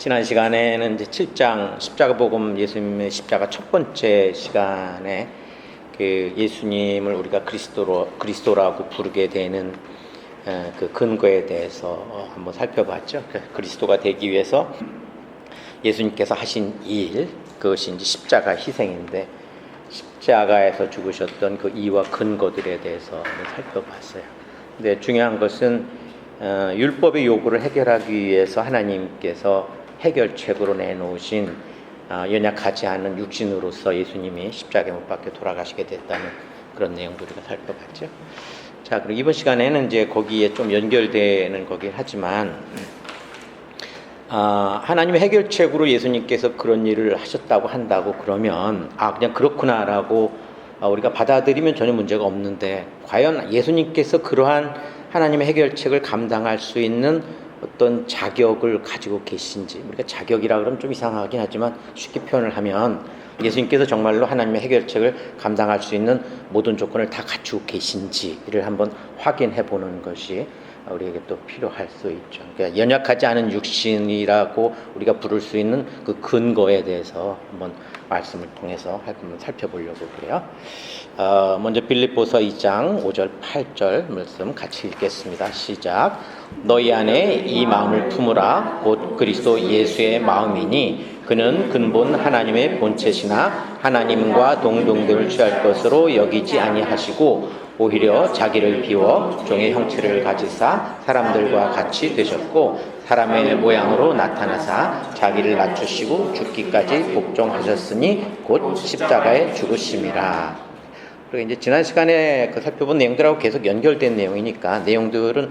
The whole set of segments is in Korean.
지난 시간에는 이제 7장 십자가복음 예수님의 십자가 첫 번째 시간에 그 예수님을 우리가 그리스도라고 부르게 되는 그 근거에 대해서 한번 살펴봤죠. 그리스도가 되기 위해서 예수님께서 하신 일, 그것이 이제 십자가 희생인데 십자가에서 죽으셨던 그 이유와 근거들에 대해서 살펴봤어요. 근데 중요한 것은 율법의 요구를 해결하기 위해서 하나님께서 해결책으로 내놓으신 연약하지 않은 육신으로서 예수님이 십자가에 못 박혀 돌아가시게 됐다는 그런 내용들을 살펴봤죠. 자, 그리고 이번 시간에는 이제 거기에 좀 연결되는 거긴 하지만 하나님의 해결책으로 예수님께서 그런 일을 하셨다고 한다고 그러면 그냥 그렇구나라고 우리가 받아들이면 전혀 문제가 없는데, 과연 예수님께서 그러한 하나님의 해결책을 감당할 수 있는 어떤 자격을 가지고 계신지, 우리가 자격이라 그러면 좀 이상하긴 하지만 쉽게 표현을 하면 예수님께서 정말로 하나님의 해결책을 감당할 수 있는 모든 조건을 다 갖추고 계신지를 한번 확인해 보는 것이 우리에게 또 필요할 수 있죠. 그러니까 연약하지 않은 육신이라고 우리가 부를 수 있는 그 근거에 대해서 한번 말씀을 통해서 한번 살펴보려고 그래요. 먼저 빌립보서 2장 5절 8절 말씀 같이 읽겠습니다. 시작. 너희 안에 이 마음을 품으라. 곧 그리스도 예수의 마음이니 그는 근본 하나님의 본체시나 하나님과 동등됨을 취할 것으로 여기지 아니하시고 오히려 자기를 비워 종의 형체를 가지사 사람들과 같이 되셨고 사람의 모양으로 나타나사 자기를 낮추시고 죽기까지 복종하셨으니 곧 십자가에 죽으심이라. 그리고 이제 지난 시간에 살펴본 내용들하고 계속 연결된 내용이니까 내용들은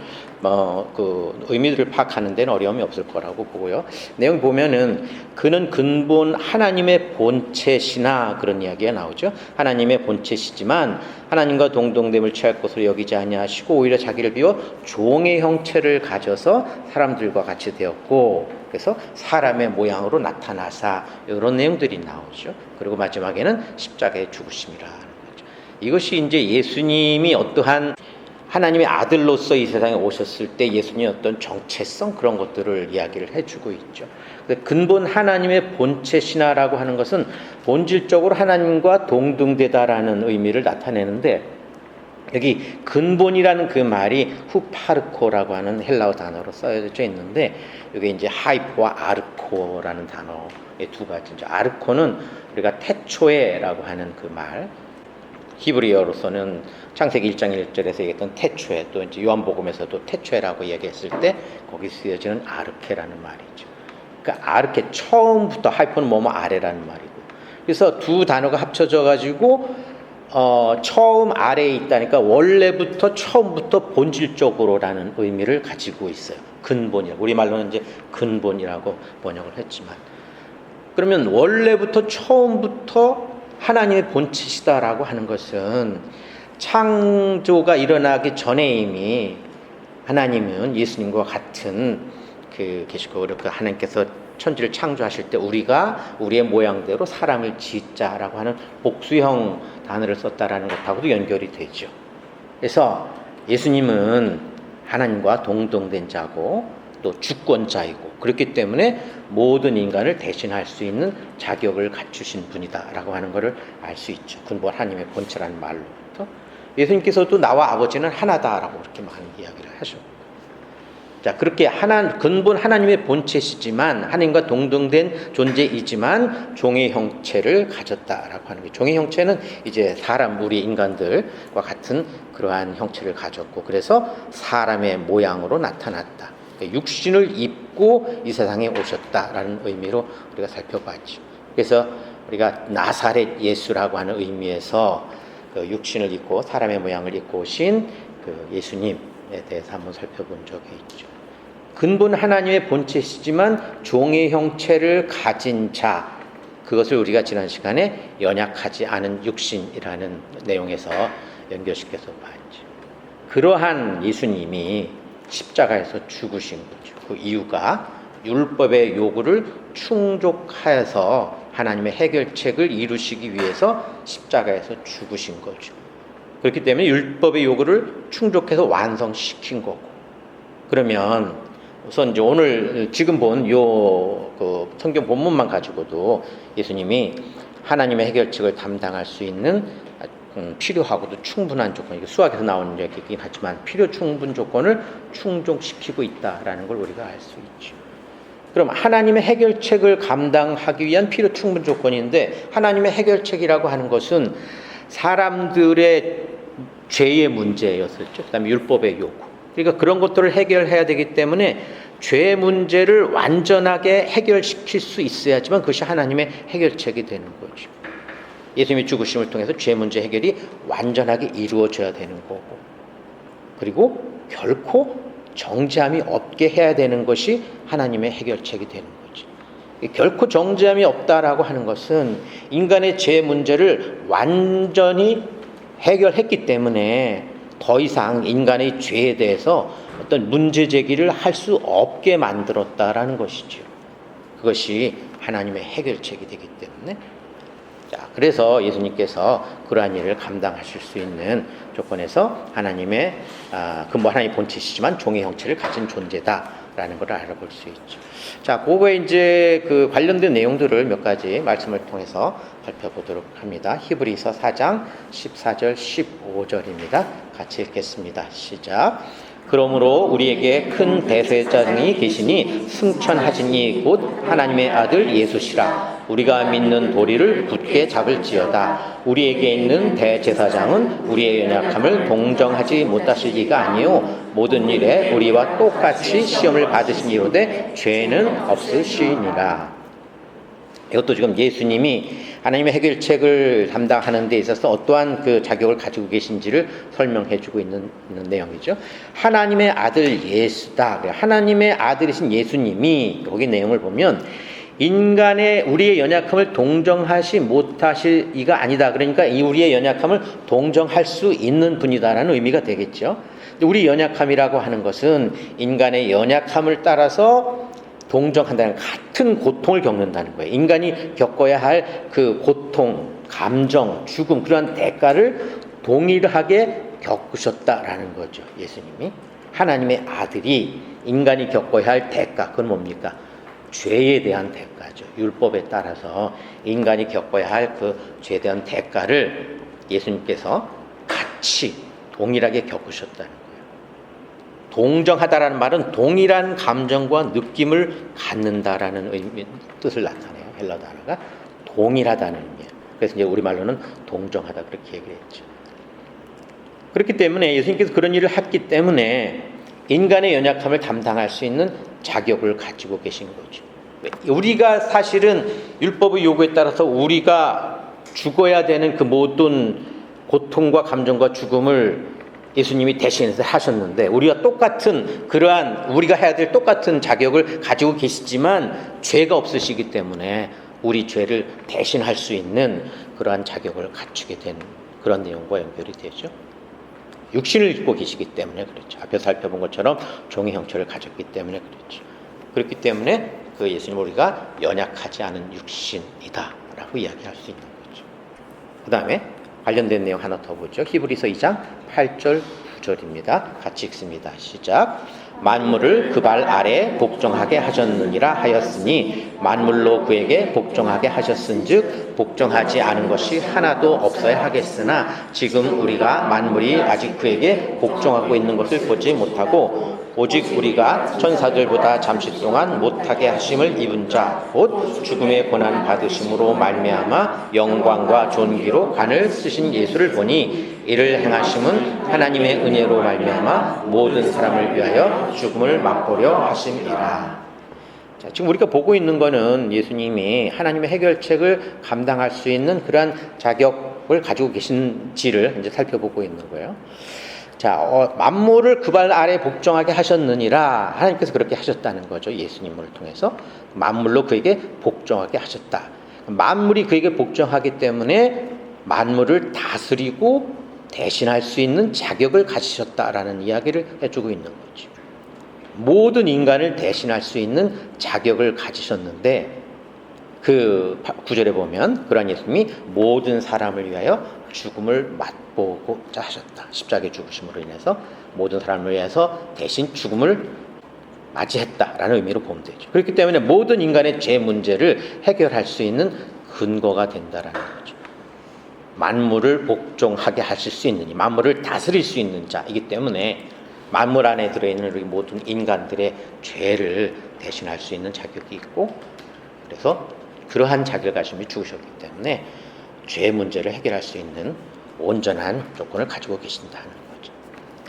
그 의미들을 파악하는 데는 어려움이 없을 거라고 보고요. 내용 보면은 그는 근본 하나님의 본체시나 그런 이야기가 나오죠. 하나님의 본체시지만 하나님과 동등됨을 취할 것으로 여기지 아니하시고 오히려 자기를 비워 종의 형체를 가져서 사람들과 같이 되었고 그래서 사람의 모양으로 나타나사 이런 내용들이 나오죠. 그리고 마지막에는 십자가에 죽으심이라. 이것이 이제 예수님이 어떠한 하나님의 아들로서 이 세상에 오셨을 때 예수님의 어떤 정체성 그런 것들을 이야기를 해주고 있죠. 근본 하나님의 본체시나라고 하는 것은 본질적으로 하나님과 동등되다라는 의미를 나타내는데, 여기 근본이라는 그 말이 후파르코라고 하는 헬라어 단어로 써져 있는데, 여기 이제 하이포와 아르코라는 단어의 두 가지죠. 아르코는 우리가 태초에라고 하는 그 말, 히브리어로서는 창세기 1장 1절에서 얘기했던 태초에, 또 이제 요한복음에서도 태초에라고 얘기했을 때 거기 쓰여지는 아르케라는 말이죠. 그러니까 아르케, 처음부터, 하이포는 뭐뭐 아래라는 말이고, 그래서 두 단어가 합쳐져 가지고 처음 아래에 있다니까 원래부터 처음부터 본질적으로라는 의미를 가지고 있어요. 근본이라고, 우리말로는 이제 근본이라고 번역을 했지만, 그러면 원래부터 처음부터 하나님의 본체시다라고 하는 것은 창조가 일어나기 전에 이미 하나님은 예수님과 같은 계시고, 그 하나님께서 천지를 창조하실 때 우리가 우리의 모양대로 사람을 짓자라고 하는 복수형 단어를 썼다라는 것하고도 연결이 되죠. 그래서 예수님은 하나님과 동등된 자고 또 주권자이고, 그렇기 때문에 모든 인간을 대신할 수 있는 자격을 갖추신 분이다라고 하는 것을 알 수 있죠. 근본 하나님의 본체라는 말로부터. 예수님께서도 나와 아버지는 하나다라고 그렇게 많이 이야기를 하죠. 자, 그렇게 근본 하나님의 본체시지만 하나님과 동등된 존재이지만 종의 형체를 가졌다라고 하는 게, 종의 형체는 이제 사람, 우리 인간들과 같은 그러한 형체를 가졌고, 그래서 사람의 모양으로 나타났다. 육신을 입고 이 세상에 오셨다라는 의미로 우리가 살펴봤죠. 그래서 우리가 나사렛 예수라고 하는 의미에서 그 육신을 입고 사람의 모양을 입고 오신 그 예수님에 대해서 한번 살펴본 적이 있죠. 근본 하나님의 본체시지만 종의 형체를 가진 자, 그것을 우리가 지난 시간에 연약하지 않은 육신이라는 내용에서 연결시켜서 봤죠. 그러한 예수님이 십자가에서 죽으신 거죠. 그 이유가 율법의 요구를 충족하여서 하나님의 해결책을 이루시기 위해서 십자가에서 죽으신 거죠. 그렇기 때문에 율법의 요구를 충족해서 완성시킨 거고, 그러면 우선 이제 오늘 지금 본 요 그 성경 본문만 가지고도 예수님이 하나님의 해결책을 담당할 수 있는 필요하고도 충분한 조건, 이게 수학에서 나오는 얘기긴 하지만 필요 충분 조건을 충족시키고 있다라는 걸 우리가 알 수 있죠. 그럼 하나님의 해결책을 감당하기 위한 필요 충분 조건인데, 하나님의 해결책이라고 하는 것은 사람들의 죄의 문제였었죠. 그다음에 율법의 요구. 그러니까 그런 것들을 해결해야 되기 때문에 죄의 문제를 완전하게 해결시킬 수 있어야지만 그것이 하나님의 해결책이 되는 거죠. 예수님의 죽으심을 통해서 죄 문제 해결이 완전하게 이루어져야 되는 거고, 그리고 결코 정죄함이 없게 해야 되는 것이 하나님의 해결책이 되는 거죠. 결코 정죄함이 없다라고 하는 것은 인간의 죄 문제를 완전히 해결했기 때문에 더 이상 인간의 죄에 대해서 어떤 문제 제기를 할 수 없게 만들었다라는 것이죠. 그것이 하나님의 해결책이 되기 때문에, 자, 그래서 예수님께서 그러한 일을 감당하실 수 있는 조건에서 하나님의 하나님 본체시지만 종의 형체를 가진 존재다라는 걸 알아볼 수 있죠. 자, 그거에 이제 그 관련된 내용들을 몇 가지 말씀을 통해서 살펴보도록 합니다. 히브리서 4장 14절 15절입니다. 같이 읽겠습니다. 시작. 그러므로 우리에게 큰 대제사장이 계시니 승천하시니 곧 하나님의 아들 예수시라. 우리가 믿는 도리를 굳게 잡을지어다. 우리에게 있는 대제사장은 우리의 연약함을 동정하지 못하실 이가 아니요 모든 일에 우리와 똑같이 시험을 받으신 이로되 죄는 없으시니라. 이것도 지금 예수님이 하나님의 해결책을 담당하는 데 있어서 어떠한 그 자격을 가지고 계신지를 설명해 주고 있는 내용이죠. 하나님의 아들 예수다. 하나님의 아들이신 예수님이, 거기 내용을 보면 인간의 우리의 연약함을 동정하지 못하실 이가 아니다. 그러니까 이 우리의 연약함을 동정할 수 있는 분이다라는 의미가 되겠죠. 우리 연약함이라고 하는 것은 인간의 연약함을 따라서 동정한다는, 같은 고통을 겪는다는 거예요. 인간이 겪어야 할 그 고통, 감정, 죽음, 그런 대가를 동일하게 겪으셨다라는 거죠. 예수님이. 하나님의 아들이 인간이 겪어야 할 대가, 그건 뭡니까? 죄에 대한 대가죠. 율법에 따라서 인간이 겪어야 할 그 죄에 대한 대가를 예수님께서 같이 동일하게 겪으셨다는 거예요. 동정하다라는 말은 동일한 감정과 느낌을 갖는다라는 뜻을 나타내요. 헬라 단어가 동일하다는 의미예요. 그래서 이제 우리말로는 동정하다 그렇게 얘기를 했죠. 그렇기 때문에 예수님께서 그런 일을 했기 때문에 인간의 연약함을 담당할 수 있는 자격을 가지고 계신 거죠. 우리가 사실은 율법의 요구에 따라서 우리가 죽어야 되는 그 모든 고통과 감정과 죽음을 예수님이 대신해서 하셨는데, 우리가 똑같은 그러한 우리가 해야 될 똑같은 자격을 가지고 계시지만 죄가 없으시기 때문에 우리 죄를 대신할 수 있는 그러한 자격을 갖추게 된 그런 내용과 연결이 되죠. 육신을 입고 계시기 때문에 그렇죠. 앞에 살펴본 것처럼 종의 형체를 가졌기 때문에 그렇죠. 그렇기 때문에 그 예수님 우리가 연약하지 않은 육신이다라고 이야기할 수 있는 거죠. 그 다음에 관련된 내용 하나 더 보죠. 히브리서 2장 8절 9절입니다. 같이 읽습니다. 시작. 만물을 그 발 아래 복종하게 하셨느니라 하였으니 만물로 그에게 복종하게 하셨은즉 복종하지 않은 것이 하나도 없어야 하겠으나 지금 우리가 만물이 아직 그에게 복종하고 있는 것을 보지 못하고 오직 우리가 천사들보다 잠시 동안 못하게 하심을 입은 자 곧 죽음의 고난 받으심으로 말미암아 영광과 존귀로 관을 쓰신 예수를 보니 이를 행하심은 하나님의 은혜로 말미암아 모든 사람을 위하여 죽음을 맛보려 하심이라. 자, 지금 우리가 보고 있는 거는 예수님이 하나님의 해결책을 감당할 수 있는 그러한 자격을 가지고 계신지를 이제 살펴보고 있는 거예요. 자, 만물을 그 발 아래 복종하게 하셨느니라. 하나님께서 그렇게 하셨다는 거죠. 예수님을 통해서 만물로 그에게 복종하게 하셨다. 만물이 그에게 복종하기 때문에 만물을 다스리고 대신할 수 있는 자격을 가지셨다라는 이야기를 해주고 있는 거죠. 모든 인간을 대신할 수 있는 자격을 가지셨는데, 그 구절에 보면 그러한 예수님이 모든 사람을 위하여 죽음을 맛보고자 하셨다. 십자가의 죽으심으로 인해서 모든 사람을 위해서 대신 죽음을 맞이했다라는 의미로 보면 되죠. 그렇기 때문에 모든 인간의 죄 문제를 해결할 수 있는 근거가 된다라는 거죠. 만물을 복종하게 하실 수 있는, 만물을 다스릴 수 있는 자이기 때문에 만물 안에 들어있는 우리 모든 인간들의 죄를 대신할 수 있는 자격이 있고, 그래서 그러한 자격을 가지고 죽으셨기 때문에 죄 문제를 해결할 수 있는 온전한 조건을 가지고 계신다는 거죠.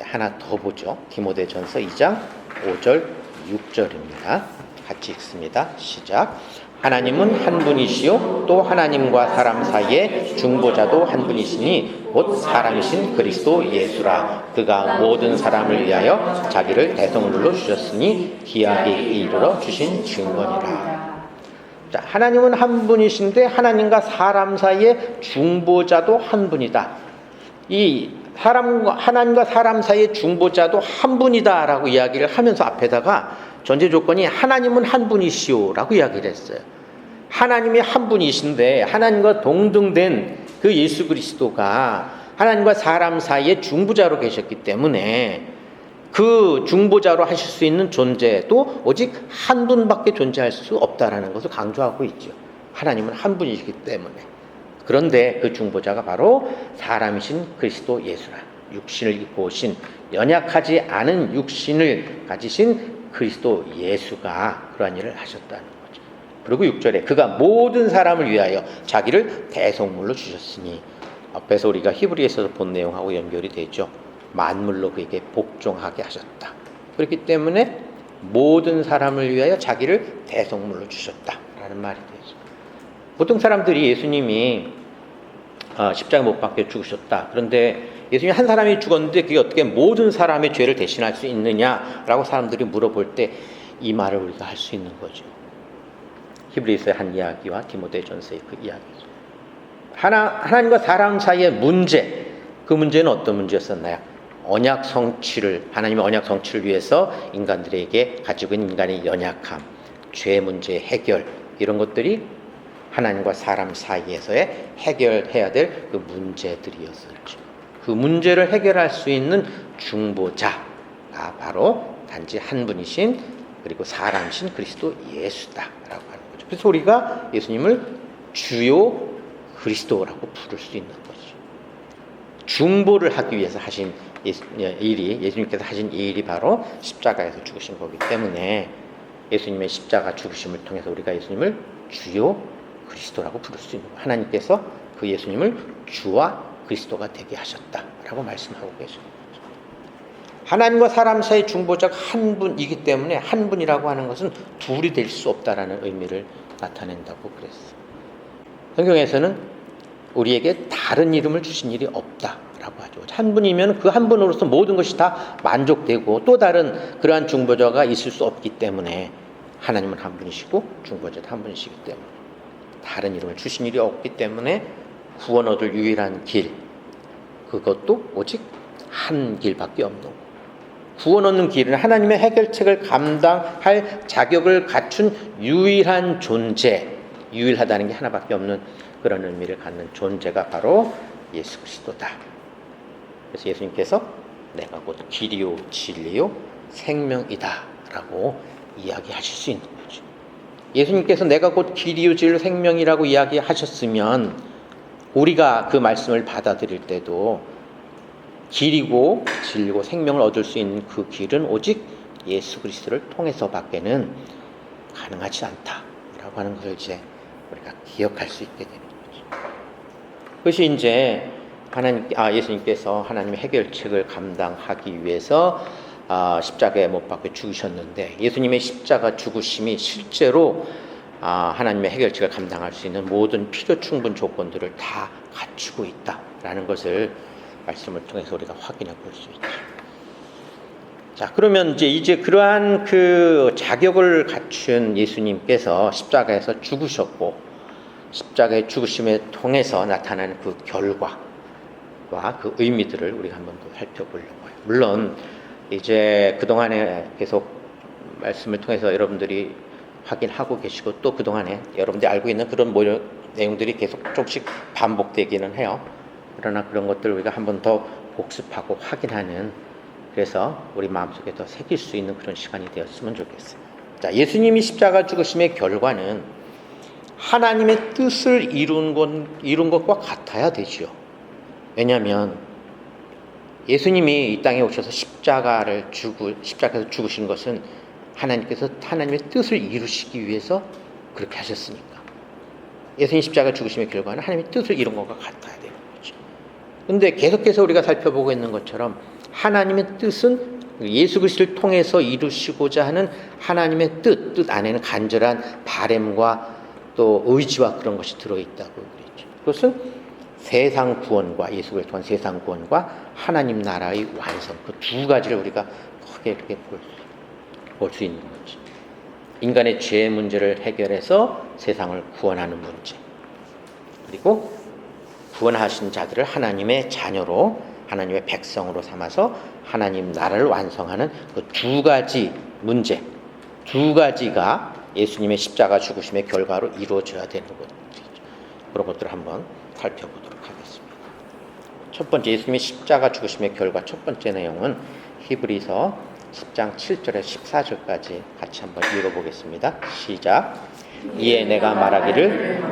하나 더 보죠. 디모데전서 2장 5절 6절입니다. 같이 읽습니다. 시작. 하나님은 한 분이시요 또 하나님과 사람 사이에 중보자도 한 분이시니 곧 사람이신 그리스도 예수라. 그가 모든 사람을 위하여 자기를 대성물로 주셨으니 기하게 이르러 주신 증거니라. 자, 하나님은 한 분이신데 하나님과 사람 사이에 중보자도 한 분이다. 이 하나님과 사람 사이의 중보자도 한 분이다라고 이야기를 하면서 앞에다가 전제 조건이 하나님은 한 분이시오라고 이야기를 했어요. 하나님이 한 분이신데 하나님과 동등된 그 예수 그리스도가 하나님과 사람 사이의 중보자로 계셨기 때문에 그 중보자로 하실 수 있는 존재도 오직 한 분밖에 존재할 수 없다라는 것을 강조하고 있죠. 하나님은 한 분이시기 때문에. 그런데 그 중보자가 바로 사람이신 그리스도 예수라. 육신을 입고 오신, 연약하지 않은 육신을 가지신 그리스도 예수가 그러한 일을 하셨다는 거죠. 그리고 6절에 그가 모든 사람을 위하여 자기를 대속물로 주셨으니, 앞에서 우리가 히브리에서 본 내용하고 연결이 되죠. 만물로 그에게 복종하게 하셨다. 그렇기 때문에 모든 사람을 위하여 자기를 대속물로 주셨다라는 말이 되죠. 보통 사람들이 예수님이 십자가 못 박혀 죽으셨다. 그런데 예수님이 한 사람이 죽었는데 그게 어떻게 모든 사람의 죄를 대신할 수 있느냐라고 사람들이 물어볼 때 이 말을 우리가 할 수 있는 거죠. 히브리서의 한 이야기와 디모데전서의 그 이야기죠. 하나님과 사람 사이의 문제, 그 문제는 어떤 문제였었나요? 언약 성취를, 하나님의 언약 성취를 위해서 인간들에게 가지고 있는 인간의 연약함, 죄 문제 해결, 이런 것들이 하나님과 사람 사이에서의 해결해야 될 그 문제들이었었죠. 그 문제를 해결할 수 있는 중보자가 바로 단지 한 분이신, 그리고 사람이신 그리스도 예수다라고 하는 거죠. 그래서 우리가 예수님을 주요 그리스도라고 부를 수 있는 거죠. 중보를 하기 위해서 하신 일이, 예수님께서 하신 이 일이 바로 십자가에서 죽으신 거기 때문에 예수님의 십자가 죽으심을 통해서 우리가 예수님을 주요 그리스도라고 부를 수 있는 거예요. 하나님께서 그 예수님을 주와 그리스도가 되게 하셨다라고 말씀하고 계십니다. 하나님과 사람 사이 중보자가 한 분이기 때문에 한 분이라고 하는 것은 둘이 될 수 없다라는 의미를 나타낸다고 그랬어요. 성경에서는 우리에게 다른 이름을 주신 일이 없다라고 하죠. 한 분이면 그 한 분으로서 모든 것이 다 만족되고 또 다른 그러한 중보자가 있을 수 없기 때문에 하나님은 한 분이시고 중보자도 한 분이시기 때문에 다른 이름을 주신 일이 없기 때문에 구원 얻을 유일한 길, 그것도 오직 한 길밖에 없는 거예요. 구원 얻는 길은 하나님의 해결책을 감당할 자격을 갖춘 유일한 존재, 유일하다는 게 하나밖에 없는 그런 의미를 갖는 존재가 바로 예수 그리스도다. 그래서 예수님께서 내가 곧 길이요 진리요 생명이다 라고 이야기하실 수 있는 거죠. 예수님께서 내가 곧 길이요 진리요 생명이라고 이야기하셨으면 우리가 그 말씀을 받아들일 때도 길이고 진리고 생명을 얻을 수 있는 그 길은 오직 예수 그리스도를 통해서밖에는 가능하지 않다라고 하는 것을 이제 우리가 기억할 수 있게 되는 거죠. 그것이 이제 예수님께서 하나님의 해결책을 감당하기 위해서 십자가에 못 박혀 죽으셨는데, 예수님의 십자가 죽으심이 실제로 하나님의 해결책을 감당할 수 있는 모든 필요 충분 조건들을 다 갖추고 있다라는 것을 말씀을 통해서 우리가 확인해 볼 수 있죠. 자, 그러면 이제 그러한 그 자격을 갖춘 예수님께서 십자가에서 죽으셨고, 십자가의 죽으심을 통해서 나타나는 그 결과와 그 의미들을 우리가 한번 더 살펴보려고 해요. 물론 이제 그동안에 계속 말씀을 통해서 여러분들이 확인하고 계시고 또 그동안에 여러분들이 알고 있는 그런 내용들이 계속 조금씩 반복되기는 해요. 그러나 그런 것들을 우리가 한번 더 복습하고 확인하는 그래서 우리 마음속에 더 새길 수 있는 그런 시간이 되었으면 좋겠어요. 자, 예수님이 십자가 죽으심의 결과는 하나님의 뜻을 이룬 것과 같아야 되지요. 왜냐하면 예수님이 이 땅에 오셔서 십자가에서 죽으신 것은 하나님께서 하나님의 뜻을 이루시기 위해서 그렇게 하셨으니까. 예수님 십자가 죽으심의 결과는 하나님의 뜻을 이룬 것과 같아야 되는 거죠. 그런데 계속해서 우리가 살펴보고 있는 것처럼 하나님의 뜻은 예수 그리스도를 통해서 이루시고자 하는 하나님의 뜻 안에는 간절한 바램과 또 의지와 그런 것이 들어있다고 그랬죠. 그것은 세상 구원과 예수 그리스도를 통한 세상 구원과 하나님 나라의 완성, 그 두 가지를 우리가 크게 이렇게 볼 수 있는 거죠. 인간의 죄의 문제를 해결해서 세상을 구원하는 문제, 그리고 구원하신 자들을 하나님의 자녀로, 하나님의 백성으로 삼아서 하나님 나라를 완성하는 그 두 가지 문제, 두 가지가 예수님의 십자가 죽으심의 결과로 이루어져야 되는 것들이죠. 그런 것들을 한번 살펴보도록 하겠습니다. 첫 번째, 예수님의 십자가 죽으심의 결과 첫 번째 내용은 히브리서 10장 7절에서 14절까지 같이 한번 읽어보겠습니다. 시작. 이에 내가 말하기를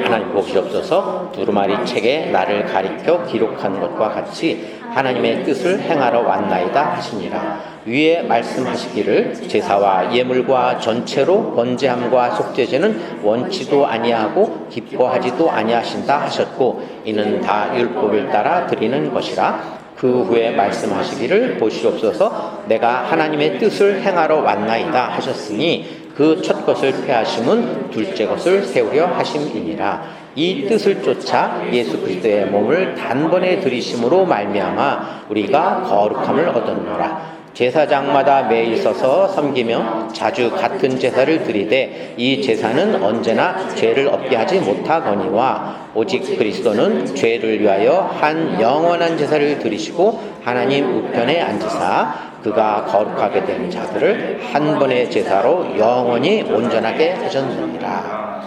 하나님 보시옵소서, 두루마리 책에 나를 가리켜 기록한 것과 같이 하나님의 뜻을 행하러 왔나이다 하시니라. 위에 말씀하시기를 제사와 예물과 전체로 번제함과 속죄제는 원치도 아니하고 기뻐하지도 아니하신다 하셨고, 이는 다 율법을 따라 드리는 것이라. 그 후에 말씀하시기를 보시옵소서, 내가 하나님의 뜻을 행하러 왔나이다 하셨으니 그 첫 것을 폐하심은 둘째 것을 세우려 하심이니라. 이 뜻을 쫓아 예수 그리스도의 몸을 단번에 들이심으로 말미암아 우리가 거룩함을 얻었노라. 제사장마다 매일 서서 섬기며 자주 같은 제사를 드리되 이 제사는 언제나 죄를 없게 하지 못하거니와 오직 그리스도는 죄를 위하여 한 영원한 제사를 드리시고 하나님 우편에 앉으사 그가 거룩하게 된 자들을 한 번의 제사로 영원히 온전하게 하셨느니라.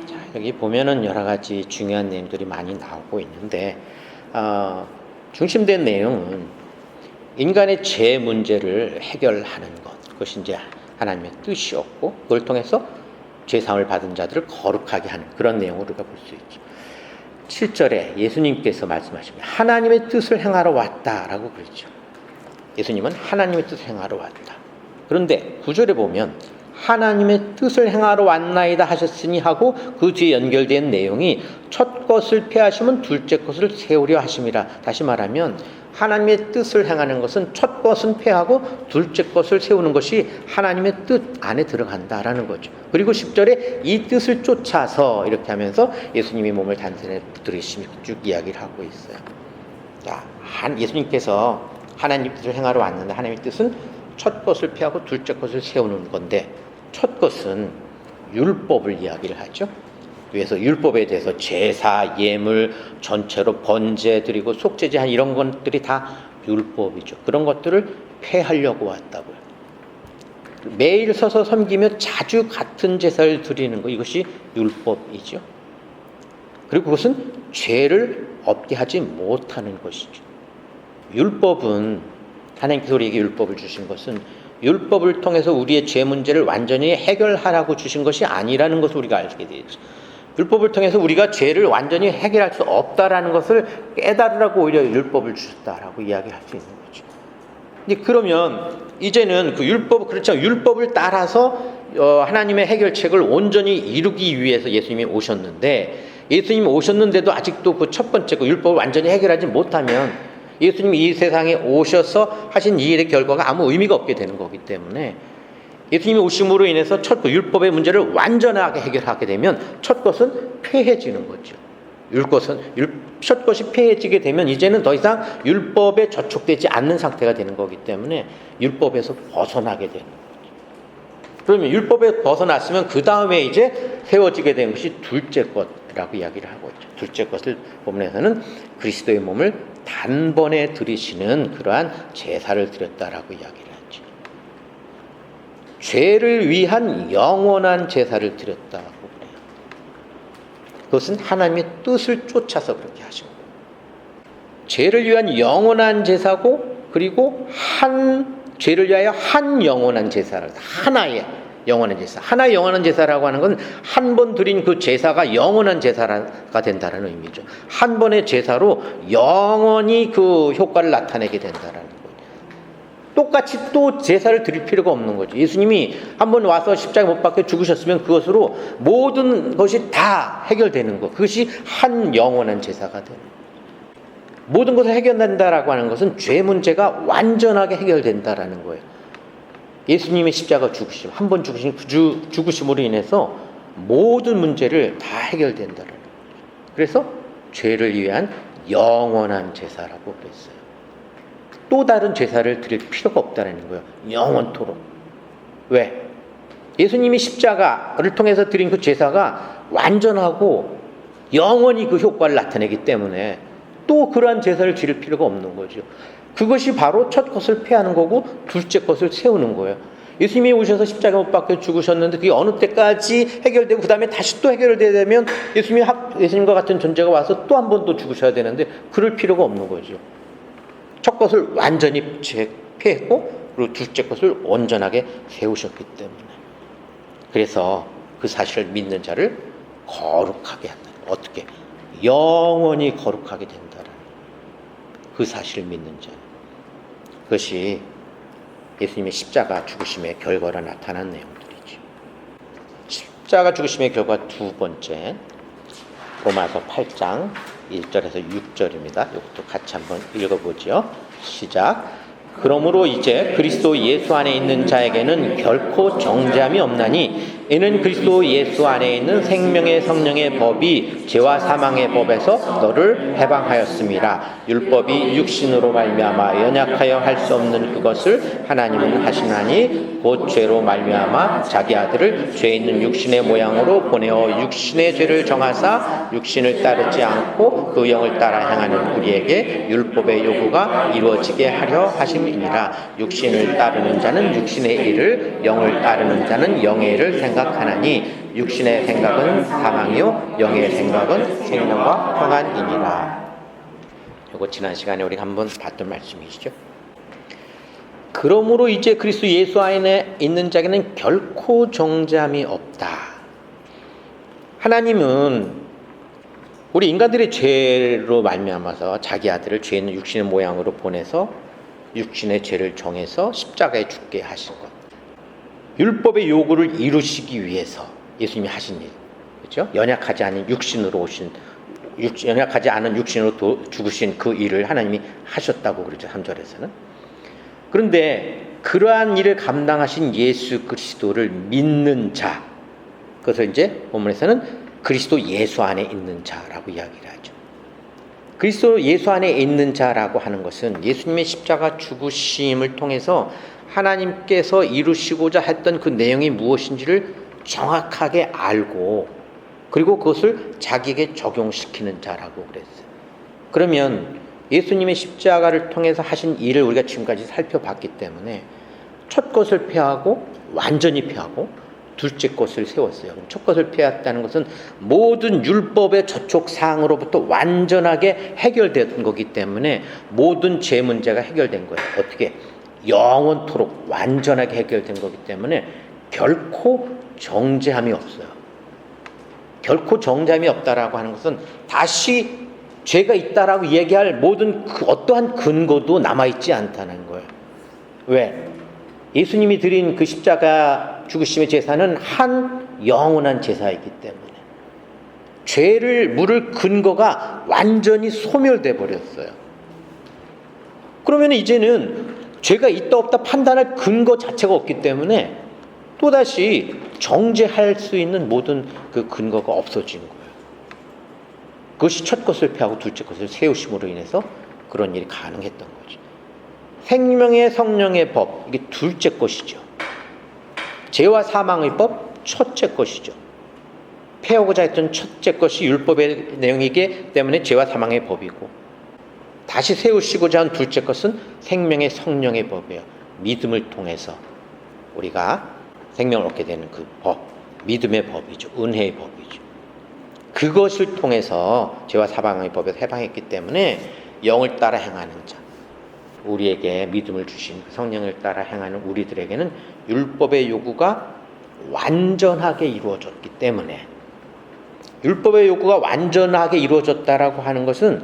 자, 여기 보면은 여러 가지 중요한 내용들이 많이 나오고 있는데 중심된 내용은 인간의 죄 문제를 해결하는 것, 그것이 이제 하나님의 뜻이었고, 그걸 통해서 죄사함을 받은 자들을 거룩하게 하는 그런 내용을 우리가 볼 수 있죠. 7절에 예수님께서 말씀하십니다. 하나님의 뜻을 행하러 왔다라고 그랬죠. 예수님은 하나님의 뜻을 행하러 왔다. 그런데 9절에 보면 하나님의 뜻을 행하러 왔나이다 하셨으니 하고 그 뒤에 연결된 내용이 첫 것을 폐하시면 둘째 것을 세우려 하심이라. 다시 말하면 하나님의 뜻을 행하는 것은 첫 것은 폐하고 둘째 것을 세우는 것이 하나님의 뜻 안에 들어간다라는 거죠. 그리고 10절에 이 뜻을 쫓아서 이렇게 하면서 예수님이 몸을 단순히 들이시며 쭉 이야기를 하고 있어요. 자, 예수님께서 하나님 뜻을 행하러 왔는데 하나님의 뜻은 첫 것을 폐하고 둘째 것을 세우는 건데, 첫 것은 율법을 이야기를 하죠. 그래서 율법에 대해서 제사, 예물, 전체로 번제 드리고 속죄제 한 이런 것들이 다 율법이죠. 그런 것들을 폐하려고 왔다고요. 매일 서서 섬기며 자주 같은 제사를 드리는 것, 이것이 율법이죠. 그리고 그것은 죄를 없게 하지 못하는 것이죠. 율법은, 하나님께서 우리에게 율법을 주신 것은 율법을 통해서 우리의 죄 문제를 완전히 해결하라고 주신 것이 아니라는 것을 우리가 알게 되죠. 율법을 통해서 우리가 죄를 완전히 해결할 수 없다라는 것을 깨달으라고 오히려 율법을 주셨다라고 이야기할 수 있는 거죠. 근데 그러면 이제는 그 그렇죠. 율법을 따라서 하나님의 해결책을 온전히 이루기 위해서 예수님이 오셨는데, 예수님이 오셨는데도 아직도 그 첫 번째 그 율법을 완전히 해결하지 못하면 예수님이 이 세상에 오셔서 하신 이 일의 결과가 아무 의미가 없게 되는 거기 때문에, 예수님이 오심으로 인해서 첫 율법의 문제를 완전하게 해결하게 되면 첫 것은 폐해지는 거죠. 첫 것이 폐해지게 되면 이제는 더 이상 율법에 저촉되지 않는 상태가 되는 거기 때문에 율법에서 벗어나게 되는 거죠. 그러면 율법에 벗어났으면 그 다음에 이제 세워지게 된 것이 둘째 것이라고 이야기를 하고 있죠. 둘째 것을 본문에서는 그리스도의 몸을 단번에 드리시는 그러한 제사를 드렸다라고 이야기를 하죠. 죄를 위한 영원한 제사를 드렸다고 그래요. 그것은 하나님의 뜻을 쫓아서 그렇게 하신 거예요. 죄를 위한 영원한 제사고 그리고 한 죄를 위하여 한 영원한 제사를, 하나의 영원한 제사. 하나의 영원한 제사라고 하는 건 한 번 드린 그 제사가 영원한 제사가 된다는 의미죠. 한 번의 제사로 영원히 그 효과를 나타내게 된다는 거예요. 똑같이 또 제사를 드릴 필요가 없는 거죠. 예수님이 한 번 와서 십자가에 못 박혀 죽으셨으면 그것으로 모든 것이 다 해결되는 것. 그것이 한 영원한 제사가 되는 거예요. 모든 것을 해결된다라고 하는 것은 죄 문제가 완전하게 해결된다라는 거예요. 예수님의 십자가 죽으심, 한 번 죽으신 그 죽으심으로 인해서 모든 문제를 다 해결된다라는 거예요. 그래서 죄를 위한 영원한 제사라고 그랬어요. 또 다른 제사를 드릴 필요가 없다는 거예요. 영원토록. 왜? 예수님이 십자가를 통해서 드린 그 제사가 완전하고 영원히 그 효과를 나타내기 때문에 또 그러한 제사를 드릴 필요가 없는 거죠. 그것이 바로 첫 것을 폐하는 거고 둘째 것을 세우는 거예요. 예수님이 오셔서 십자가 못 박혀 죽으셨는데 그게 어느 때까지 해결되고 그 다음에 다시 또 해결돼야 되면 예수님과 같은 존재가 와서 또 한 번 또 죽으셔야 되는데 그럴 필요가 없는 거죠. 첫 것을 완전히 폐했고 그리고 둘째 것을 온전하게 세우셨기 때문에. 그래서 그 사실을 믿는 자를 거룩하게 한다. 어떻게? 영원히 거룩하게 된다는 그 사실을 믿는 자. 그것이 예수님의 십자가 죽으심의 결과로 나타난 내용들이죠. 십자가 죽으심의 결과 두 번째, 로마서 8장 1절에서 6절입니다. 이것도 같이 한번 읽어보죠. 시작. 그러므로 이제 그리스도 예수 안에 있는 자에게는 결코 정죄함이 없나니 이는 그리스도 예수 안에 있는 생명의 성령의 법이 죄와 사망의 법에서 너를 해방하였음이라. 율법이 육신으로 말미암아 연약하여 할 수 없는 그것을 하나님은 하시나니 곧 죄로 말미암아 자기 아들을 죄 있는 육신의 모양으로 보내어 육신의 죄를 정하사 육신을 따르지 않고 그 영을 따라 행하는 우리에게 율법의 요구가 이루어지게 하려 하심이니라. 육신을 따르는 자는 육신의 일을, 영을 따르는 자는 영의 일을 생각하나니 육신의 생각은 사망이요 영의 생각은 생명과 평안이니라. 이거 지난 시간에 우리가 한번 봤던 말씀이시죠. 그러므로 이제 그리스도 예수 안에 있는 자에게는 결코 정죄함이 없다. 하나님은 우리 인간들의 죄로 말미암아서 자기 아들을 죄 있는 육신의 모양으로 보내서 육신의 죄를 정해서 십자가에 죽게 하신 것. 율법의 요구를 이루시기 위해서 예수님이 하신 일. 그렇죠? 연약하지 않은 육신으로 죽으신 그 일을 하나님이 하셨다고 그러죠. 3절에서는. 그런데 그러한 일을 감당하신 예수 그리스도를 믿는 자. 그래서 이제 본문에서는 그리스도 예수 안에 있는 자라고 이야기를 하죠. 그리스도 예수 안에 있는 자라고 하는 것은 예수님의 십자가 죽으심을 통해서 하나님께서 이루시고자 했던 그 내용이 무엇인지를 정확하게 알고 그리고 그것을 자기에게 적용시키는 자라고 그랬어요. 그러면 예수님의 십자가를 통해서 하신 일을 우리가 지금까지 살펴봤기 때문에 첫 것을 폐하고 완전히 폐하고 둘째 것을 세웠어요. 첫 것을 폐했다는 것은 모든 율법의 저촉 사항으로부터 완전하게 해결된 거기 때문에 모든 죄 문제가 해결된 거예요. 어떻게? 영원토록 완전하게 해결된 거기 때문에 결코 정죄함이 없어요. 결코 정죄함이 없다라고 하는 것은 다시 죄가 있다라고 얘기할 모든 어떠한 근거도 남아있지 않다는 거예요. 왜? 예수님이 드린 그 십자가 죽으심의 제사는 한 영원한 제사이기 때문에 죄를 물을 근거가 완전히 소멸돼 버렸어요. 그러면 이제는 죄가 있다 없다 판단할 근거 자체가 없기 때문에 또다시 정죄할 수 있는 모든 그 근거가 없어진 거예요. 그것이 첫 것을 폐하고 둘째 것을 세우심으로 인해서 그런 일이 가능했던 거죠. 생명의 성령의 법, 이게 둘째 것이죠. 죄와 사망의 법, 첫째 것이죠. 폐하고자 했던 첫째 것이 율법의 내용이기 때문에 죄와 사망의 법이고 다시 세우시고자 한 둘째 것은 생명의 성령의 법이에요. 믿음을 통해서 우리가 생명을 얻게 되는 그 법, 믿음의 법이죠. 은혜의 법이죠. 그것을 통해서 죄와 사망의 법에서 해방했기 때문에 영을 따라 행하는 자. 우리에게 믿음을 주신 성령을 따라 행하는 우리들에게는 율법의 요구가 완전하게 이루어졌기 때문에, 율법의 요구가 완전하게 이루어졌다라고 하는 것은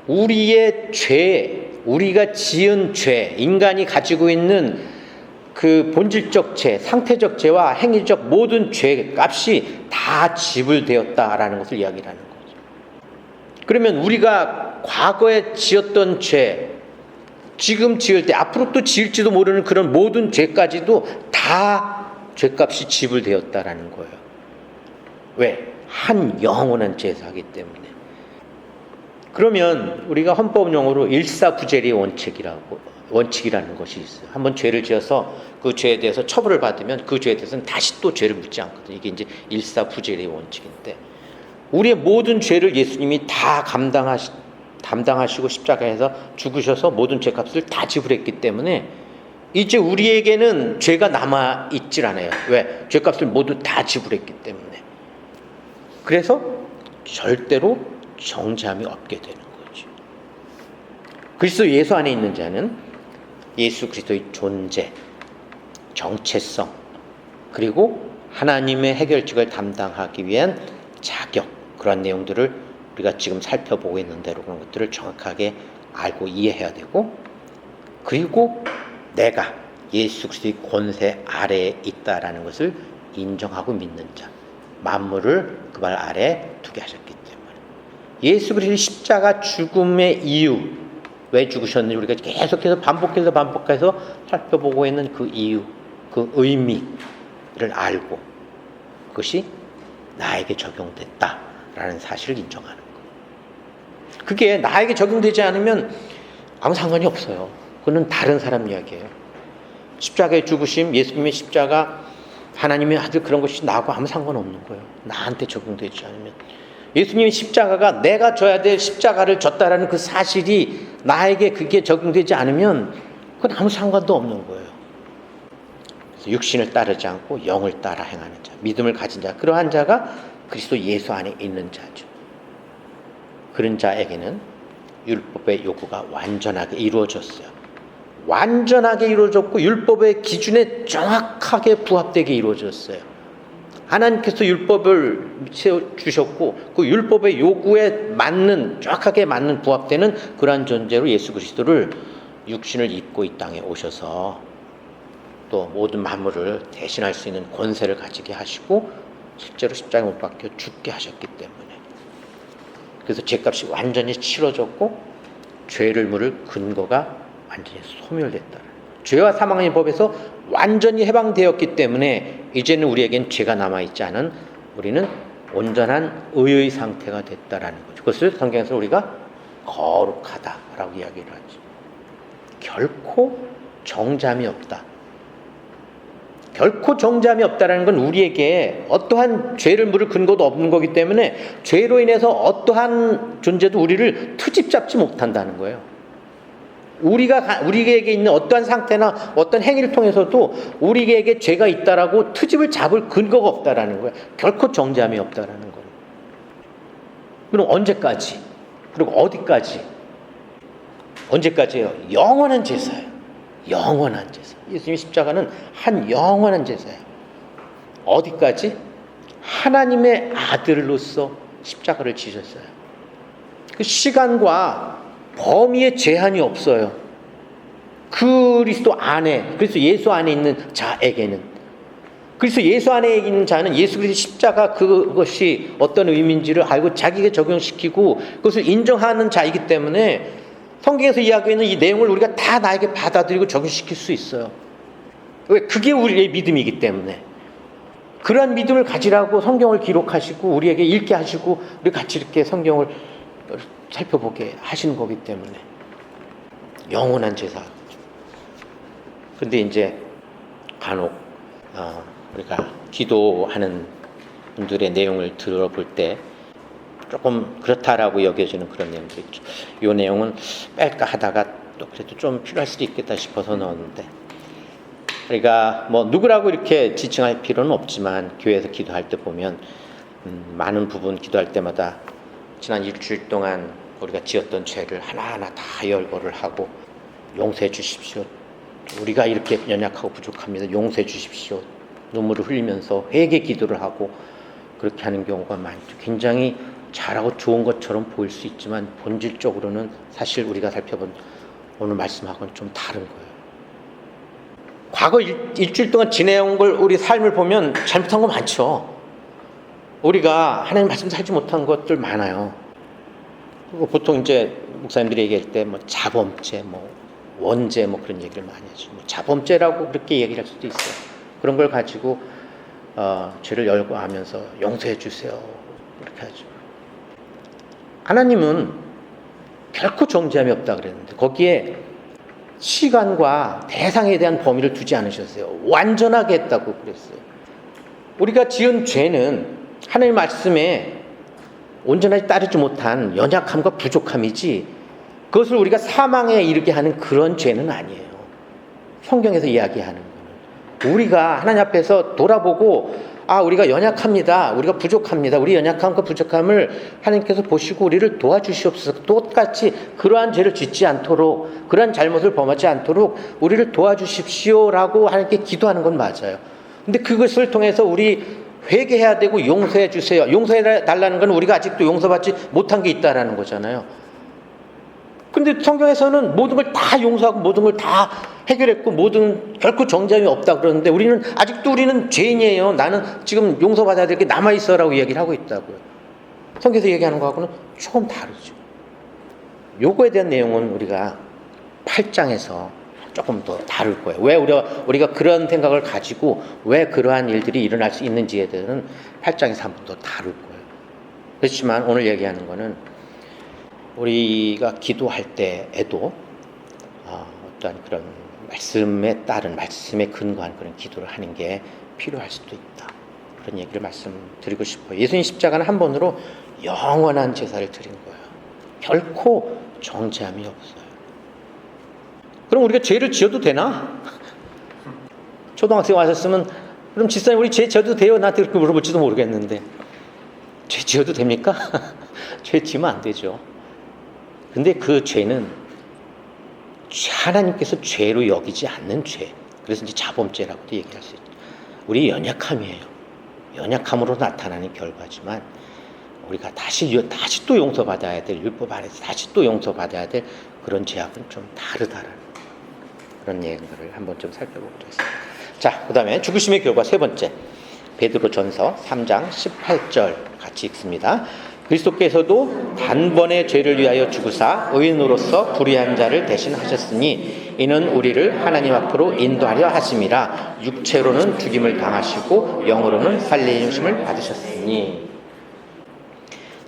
우리의 죄, 우리가 지은 죄, 인간이 가지고 있는 그 본질적 죄, 상태적 죄와 행위적 모든 죄 값이 다 지불되었다라는 것을 이야기하는 거죠. 그러면 우리가 과거에 지었던 죄, 지금 지을 때 앞으로 또 지을지도 모르는 그런 모든 죄까지도 다 죄값이 지불되었다라는 거예요. 왜? 한 영원한 제사이기 때문에. 그러면 우리가 헌법 용어로 일사부재리 원칙이라는 것이 있어요. 한번 죄를 지어서 그 죄에 대해서 처벌을 받으면 그 죄에 대해서는 다시 또 죄를 묻지 않거든요. 이게 이제 일사부재리 원칙인데, 우리의 모든 죄를 예수님이 다 담당하시고 십자가에서 죽으셔서 모든 죄값을 다 지불했기 때문에 이제 우리에게는 죄가 남아있질 않아요. 왜? 죄값을 모두 다 지불했기 때문에. 그래서 절대로 정죄함이 없게 되는 거죠. 그리스도 예수 안에 있는 자는 예수 그리스도의 존재, 정체성, 그리고 하나님의 해결책을 담당하기 위한 자격, 그런 내용들을 우리가 지금 살펴보고 있는 대로 그런 것들을 정확하게 알고 이해해야 되고, 그리고 내가 예수 그리스도의 권세 아래에 있다라는 것을 인정하고 믿는 자, 만물을 그 발 아래에 두게 하셨기 때문에. 예수 그리스도의 십자가 죽음의 이유, 왜 죽으셨는지 우리가 계속해서 반복해서 살펴보고 있는 그 이유, 그 의미를 알고 그것이 나에게 적용됐다라는 사실을 인정하는 거예요. 그게 나에게 적용되지 않으면 아무 상관이 없어요. 그건 다른 사람 이야기예요. 십자가의 죽으심, 예수님의 십자가, 하나님의 아들, 그런 것이 나하고 아무 상관없는 거예요. 나한테 적용되지 않으면. 예수님의 십자가가 내가 져야 될 십자가를 졌다라는 그 사실이 나에게 그게 적용되지 않으면 그건 아무 상관도 없는 거예요. 그래서 육신을 따르지 않고 영을 따라 행하는 자, 믿음을 가진 자, 그러한 자가 그리스도 예수 안에 있는 자죠. 그런 자에게는 율법의 요구가 완전하게 이루어졌어요. 완전하게 이루어졌고 율법의 기준에 정확하게 부합되게 이루어졌어요. 하나님께서 율법을 세워주셨고 그 율법의 요구에 맞는, 정확하게 맞는, 부합되는 그러한 존재로 예수 그리스도를 육신을 입고 이 땅에 오셔서 또 모든 만물을 대신할 수 있는 권세를 가지게 하시고 실제로 십자가에 못 박혀 죽게 하셨기 때문에, 그래서 죄값이 완전히 치러졌고 죄를 물을 근거가 완전히 소멸됐다. 죄와 사망의 법에서 완전히 해방되었기 때문에 이제는 우리에겐 죄가 남아있지 않은, 우리는 온전한 의의 상태가 됐다라는 거죠. 그것을 성경에서 우리가 거룩하다라고 이야기를 하죠. 결코 정죄함이 없다. 결코 정죄함이 없다라는 건 우리에게 어떠한 죄를 물을 근거도 없는 거기 때문에 죄로 인해서 어떠한 존재도 우리를 트집 잡지 못한다는 거예요. 우리에게 있는 어떠한 상태나 어떤 행위를 통해서도 우리에게 죄가 있다라고 트집을 잡을 근거가 없다라는 거예요. 결코 정죄함이 없다라는 거예요. 그럼 언제까지? 그리고 어디까지? 언제까지예요? 영원한 제사예요. 영원한 제사. 예수님의 십자가는 한 영원한 제사예요. 어디까지? 하나님의 아들로서 십자가를 지셨어요. 그 시간과 범위에 제한이 없어요. 그리스도 안에, 그리스도 예수 안에 있는 자에게는, 그리스도 예수 안에 있는 자는 예수 그리스도 십자가 그것이 어떤 의미인지를 알고 자기에게 적용시키고 그것을 인정하는 자이기 때문에 성경에서 이야기하는 이 내용을 우리가 다 나에게 받아들이고 적용시킬 수 있어요. 왜? 그게 우리의 믿음이기 때문에. 그러한 믿음을 가지라고 성경을 기록하시고 우리에게 읽게 하시고 우리 같이 이렇게 성경을 살펴보게 하시는 거기 때문에 영원한 제사. 근데 이제 간혹 우리가 기도하는 분들의 내용을 들어볼 때 조금 그렇다라고 여겨지는 그런 내용도 있죠. 이 내용은 뺄까 하다가 또 그래도 좀 필요할 수도 있겠다 싶어서 넣었는데, 그러니까 뭐 누구라고 이렇게 지칭할 필요는 없지만 교회에서 기도할 때 보면 많은 부분 기도할 때마다 지난 일주일 동안 우리가 지었던 죄를 하나하나 다 열거를 하고 용서해 주십시오. 우리가 이렇게 연약하고 부족합니다. 용서해 주십시오. 눈물을 흘리면서 회개 기도를 하고 그렇게 하는 경우가 많죠. 굉장히 잘하고 좋은 것처럼 보일 수 있지만 본질적으로는 사실 우리가 살펴본 오늘 말씀하고는 좀 다른 거예요. 과거 일주일 동안 지내온 걸 우리 삶을 보면 잘못한 거 많죠. 우리가 하나님 말씀 살지 못한 것들 많아요. 그리고 보통 이제 목사님들이 얘기할 때 뭐 자범죄, 뭐 원죄, 뭐 그런 얘기를 많이 하죠. 뭐 자범죄라고 그렇게 얘기를 할 수도 있어요. 그런 걸 가지고 죄를 열거하면서 용서해 주세요 이렇게 하죠. 하나님은 결코 정죄함이 없다 그랬는데 거기에 시간과 대상에 대한 범위를 두지 않으셨어요. 완전하게 했다고 그랬어요. 우리가 지은 죄는 하나님 말씀에 온전하게 따르지 못한 연약함과 부족함이지 그것을 우리가 사망에 이르게 하는 그런 죄는 아니에요. 성경에서 이야기하는 거는 우리가 하나님 앞에서 돌아보고 우리가 연약합니다. 우리가 부족합니다. 우리 연약함과 부족함을 하나님께서 보시고 우리를 도와주시옵소서. 똑같이 그러한 죄를 짓지 않도록 그러한 잘못을 범하지 않도록 우리를 도와주십시오라고 하나님께 기도하는 건 맞아요. 근데 그것을 통해서 우리 회개해야 되고 용서해 주세요. 용서해 달라는 건 우리가 아직도 용서받지 못한 게 있다라는 거잖아요. 근데 성경에서는 모든 걸 다 용서하고 모든 걸 다 해결했고 결코 정죄함이 없다 그러는데 아직도 우리는 죄인이에요. 나는 지금 용서받아야 될 게 남아있어라고 얘기를 하고 있다고요. 성경에서 얘기하는 거하고는 조금 다르죠. 요거에 대한 내용은 우리가 8장에서 조금 더 다룰 거예요. 왜 우리가 그런 생각을 가지고 왜 그러한 일들이 일어날 수 있는지에 대해서는 8장에서 한 번 더 다룰 거예요. 그렇지만 오늘 얘기하는 거는 우리가 기도할 때에도 어떠한 그런 말씀에 따른 말씀에 근거한 그런 기도를 하는 게 필요할 수도 있다. 그런 얘기를 말씀드리고 싶어요. 예수님 십자가는 한 번으로 영원한 제사를 드린 거예요. 결코 정죄함이 없어요. 그럼 우리가 죄를 지어도 되나? 초등학생 왔었으면 그럼 집사님 우리 죄 지어도 돼요? 나한테 그렇게 물어볼지도 모르겠는데 죄 지어도 됩니까? 죄 지으면 안 되죠. 근데 그 죄는 하나님께서 죄로 여기지 않는 죄. 그래서 이제 자범죄라고도 얘기할 수 있죠. 우리 연약함이에요. 연약함으로 나타나는 결과지만 우리가 다시 또 용서받아야 될 율법 안에서 다시 또 용서받아야 될 그런 죄악은 좀 다르다라는 그런 얘기를 한번 좀 살펴보도록 하겠습니다. 자, 그 다음에 죽으심의 결과 세 번째 베드로전서 3장 18절 같이 읽습니다. 그리스도께서도 단번에 죄를 위하여 죽으사 의인으로서 불의한 자를 대신하셨으니 이는 우리를 하나님 앞으로 인도하려 하심이라. 육체로는 죽임을 당하시고 영으로는 살리심을 받으셨으니.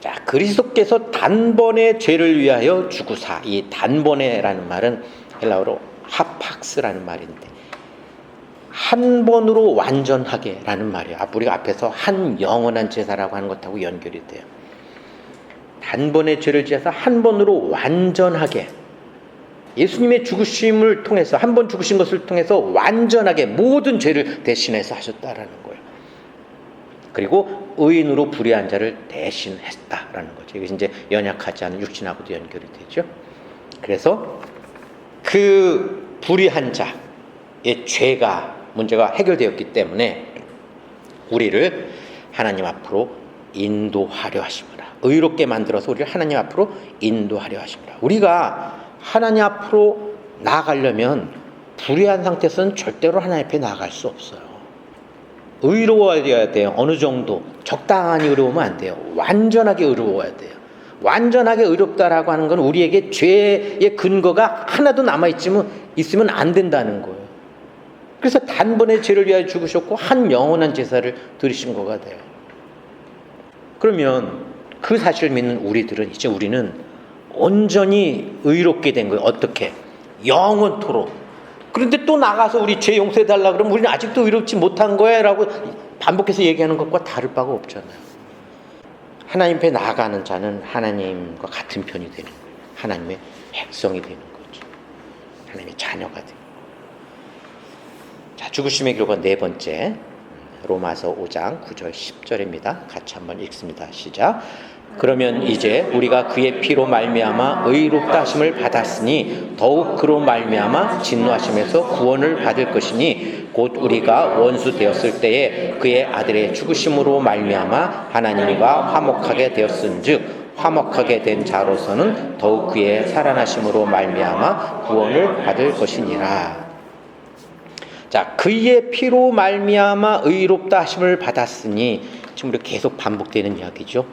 자, 그리스도께서 단번에 죄를 위하여 죽으사. 이 단번에라는 말은 헬라어로 하팍스라는 말인데 한 번으로 완전하게라는 말이에요. 우리가 앞에서 한 영원한 제사라고 하는 것하고 연결이 돼요. 단번에 죄를 지어서 한 번으로 완전하게 예수님의 죽으심을 통해서 한 번 죽으신 것을 통해서 완전하게 모든 죄를 대신해서 하셨다라는 거예요. 그리고 의인으로 불의한 자를 대신했다라는 거죠. 이것이 이제 연약하지 않은 육신하고도 연결이 되죠. 그래서 그 불의한 자의 죄가 문제가 해결되었기 때문에 우리를 하나님 앞으로 인도하려 하십니다. 의롭게 만들어서 우리를 하나님 앞으로 인도하려 하십니다. 우리가 하나님 앞으로 나아가려면 불의한 상태에서는 절대로 하나님 앞에 나아갈 수 없어요. 의로워야 돼요. 어느 정도 적당히 의로우면 안 돼요. 완전하게 의로워야 돼요. 완전하게 의롭다라고 하는 건 우리에게 죄의 근거가 하나도 있으면 안 된다는 거예요. 그래서 단번에 죄를 위하여 죽으셨고 한 영원한 제사를 드리신 거가 돼요. 그러면 그 사실을 믿는 우리는 온전히 의롭게 된 거예요. 어떻게? 영원토록. 그런데 또 나가서 우리 죄 용서해달라 그러면 우리는 아직도 의롭지 못한 거야 라고 반복해서 얘기하는 것과 다를 바가 없잖아요. 하나님 앞에 나아가는 자는 하나님과 같은 편이 되는 거예요. 하나님의 백성이 되는 거죠. 하나님의 자녀가 되는 거예요. 자, 죽으심의 결과 네 번째 로마서 5장 9절 10절입니다. 같이 한번 읽습니다. 시작. 그러면 이제 우리가 그의 피로 말미암아 의롭다 하심을 받았으니 더욱 그로 말미암아 진노하심에서 구원을 받을 것이니 곧 우리가 원수 되었을 때에 그의 아들의 죽으심으로 말미암아 하나님과 화목하게 되었은즉 화목하게 된 자로서는 더욱 그의 살아나심으로 말미암아 구원을 받을 것이니라. 자, 그의 피로 말미암아 의롭다 하심을 받았으니 지금 우리 계속 반복되는 이야기죠.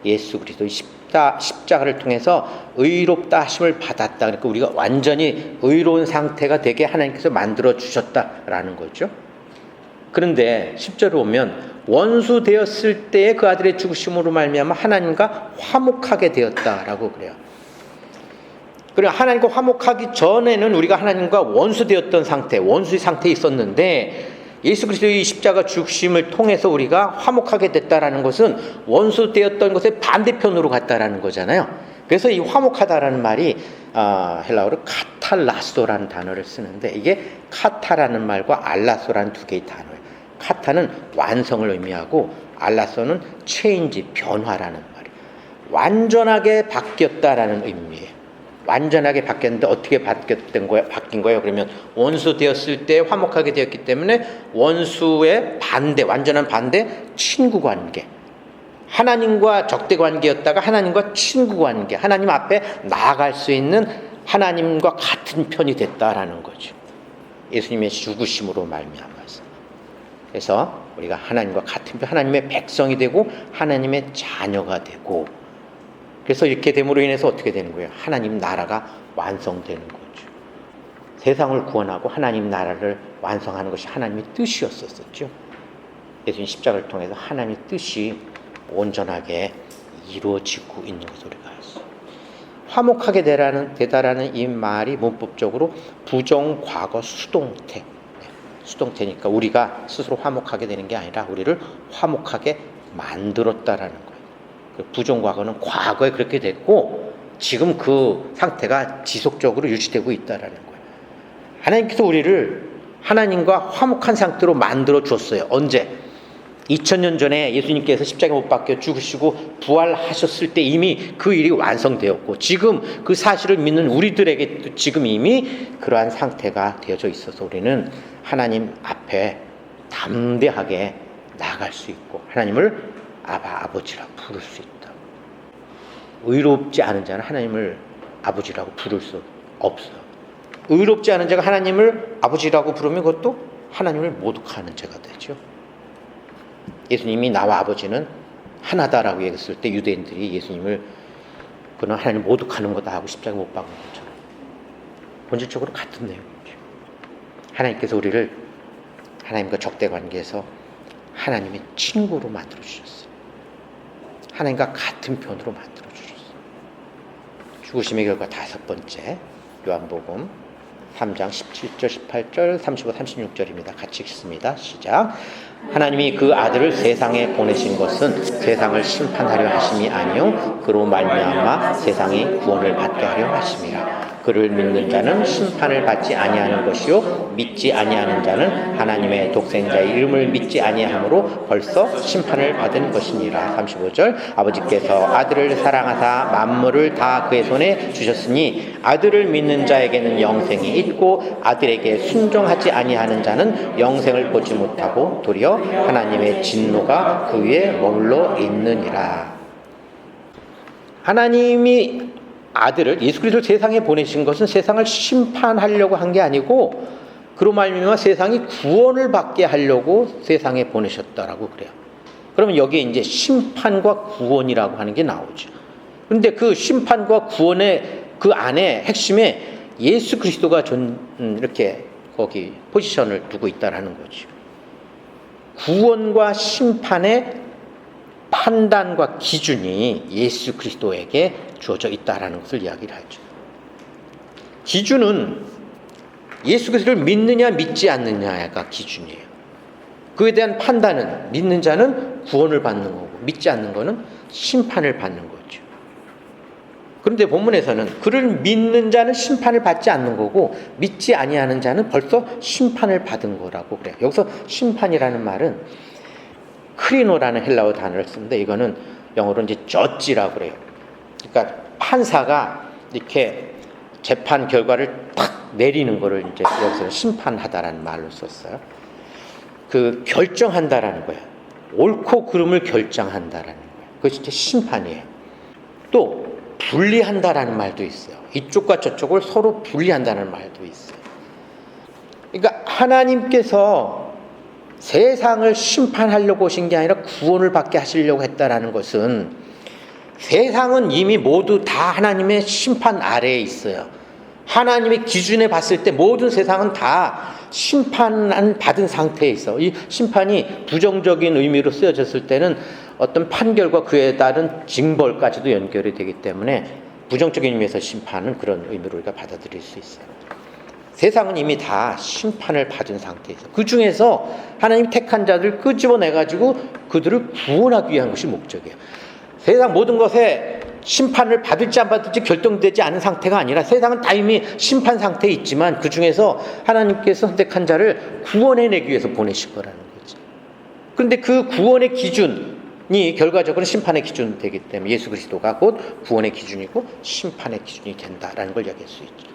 예수 그리스도의 십자가를 통해서 의롭다 하심을 받았다. 그러니까 우리가 완전히 의로운 상태가 되게 하나님께서 만들어 주셨다라는 거죠. 그런데 10절을 보면 원수 되었을 때에 그 아들의 죽으심으로 말미암아 하나님과 화목하게 되었다라고 그래요. 그리고 하나님과 화목하기 전에는 우리가 하나님과 원수 되었던 상태, 원수의 상태에 있었는데 예수 그리스도의 십자가 죽으심을 통해서 우리가 화목하게 됐다라는 것은 원수 되었던 것의 반대편으로 갔다라는 거잖아요. 그래서 이 화목하다라는 말이 헬라어로 카탈라소라는 단어를 쓰는데 이게 카타라는 말과 알라소라는 두 개의 단어예요. 카타는 완성을 의미하고 알라소는 체인지, 변화라는 말이에요. 완전하게 바뀌었다라는 의미예요. 완전하게 바뀌었는데 어떻게 바뀐 거예요? 그러면 원수 되었을 때 화목하게 되었기 때문에 원수의 반대, 완전한 반대, 친구 관계. 하나님과 적대 관계였다가 하나님과 친구 관계, 하나님 앞에 나아갈 수 있는 하나님과 같은 편이 됐다라는 거죠. 예수님의 죽으심으로 말미암아서. 그래서 우리가 하나님과 같은 편, 하나님의 백성이 되고 하나님의 자녀가 되고 그래서 이렇게 됨으로 인해서 어떻게 되는 거예요? 하나님 나라가 완성되는 거죠. 세상을 구원하고 하나님 나라를 완성하는 것이 하나님의 뜻이었었죠. 예수님 십자가를 통해서 하나님의 뜻이 온전하게 이루어지고 있는 것을 우리가 알수. 화목하게 되다라는 이 말이 문법적으로 부정, 과거, 수동태. 수동태니까 우리가 스스로 화목하게 되는 게 아니라 우리를 화목하게 만들었다라는 거예요. 부정과거는 과거에 그렇게 됐고 지금 그 상태가 지속적으로 유지되고 있다라는 거예요. 하나님께서 우리를 하나님과 화목한 상태로 만들어 줬어요. 언제? 2000년 전에 예수님께서 십자가에 못 박혀 죽으시고 부활하셨을 때 이미 그 일이 완성되었고 지금 그 사실을 믿는 우리들에게 지금 이미 그러한 상태가 되어져 있어서 우리는 하나님 앞에 담대하게 나아갈 수 있고 하나님을 아버지라고 부를 수 있다. 의롭지 않은 자는 하나님을 아버지라고 부를 수 없어요. 의롭지 않은 자가 하나님을 아버지라고 부르면 그것도 하나님을 모독하는 죄가 되죠. 예수님이 나와 아버지는 하나다라고 얘기했을 때 유대인들이 예수님을 그는 하나님을 모독하는 거다 하고 십자가에 못 박은 것처럼 본질적으로 같은 내용이죠. 하나님께서 우리를 하나님과 적대 관계에서 하나님의 친구로 만들어 주셨어요. 하나님과 같은 편으로 만들어 주셨어요. 죽으심의 결과 다섯 번째 요한복음 3장 17절, 18절, 35, 36절입니다. 같이 읽습니다. 시작. 하나님이 그 아들을 세상에 보내신 것은 세상을 심판하려 하심이 아니요 그로 말미암아 세상이 구원을 받게 하려 하심이라. 그를 믿는 자는 심판을 받지 아니하는 것이요 믿지 아니하는 자는 하나님의 독생자의 이름을 믿지 아니하므로 벌써 심판을 받은 것이니라. 35절. 아버지께서 아들을 사랑하사 만물을 다 그의 손에 주셨으니 아들을 믿는 자에게는 영생이 있고 아들에게 순종하지 아니하는 자는 영생을 보지 못하고 도리어 하나님의 진노가 그 위에 머물러 있느니라. 하나님이 아들을 예수 그리스도를 세상에 보내신 것은 세상을 심판하려고 한 게 아니고 그로 말미암아 세상이 구원을 받게 하려고 세상에 보내셨다라고 그래요. 그러면 여기에 이제 심판과 구원이라고 하는 게 나오죠. 그런데 그 심판과 구원의 그 안에 핵심에 예수 그리스도가 이렇게 거기 포지션을 두고 있다라는 거죠. 구원과 심판의 판단과 기준이 예수 그리스도에게 주어져 있다라는 것을 이야기를 하죠. 기준은 예수 그리스도를 믿느냐 믿지 않느냐가 기준이에요. 그에 대한 판단은 믿는 자는 구원을 받는 거고 믿지 않는 거는 심판을 받는 거죠. 그런데 본문에서는 그를 믿는 자는 심판을 받지 않는 거고 믿지 아니하는 자는 벌써 심판을 받은 거라고 그래요. 여기서 심판이라는 말은 크리노라는 헬라어 단어를 쓰는데 이거는 영어로 이제 저지라고 그래요. 그러니까 판사가 이렇게 재판 결과를 탁 내리는 거를 이제 여기서 심판하다라는 말로 썼어요. 그 결정한다라는 거예요. 옳고 그름을 결정한다라는 거예요. 그것이 이제 심판이에요. 또 분리한다라는 말도 있어요. 이쪽과 저쪽을 서로 분리한다는 말도 있어요. 그러니까 하나님께서 세상을 심판하려고 오신 게 아니라 구원을 받게 하시려고 했다라는 것은 세상은 이미 모두 다 하나님의 심판 아래에 있어요. 하나님의 기준에 봤을 때 모든 세상은 다 심판 받은 상태에 있어. 이 심판이 부정적인 의미로 쓰여졌을 때는 어떤 판결과 그에 따른 징벌까지도 연결이 되기 때문에 부정적인 의미에서 심판은 그런 의미로 우리가 받아들일 수 있어요. 세상은 이미 다 심판을 받은 상태에서 그 중에서 하나님 택한 자들을 끄집어내가지고 그들을 구원하기 위한 것이 목적이에요. 세상 모든 것에 심판을 받을지 안 받을지 결정되지 않은 상태가 아니라 세상은 다 이미 심판 상태에 있지만 그 중에서 하나님께서 선택한 자를 구원해내기 위해서 보내실 거라는 거죠. 그런데 그 구원의 기준이 결과적으로 심판의 기준이 되기 때문에 예수 그리스도가 곧 구원의 기준이고 심판의 기준이 된다라는 걸 이야기할 수 있죠.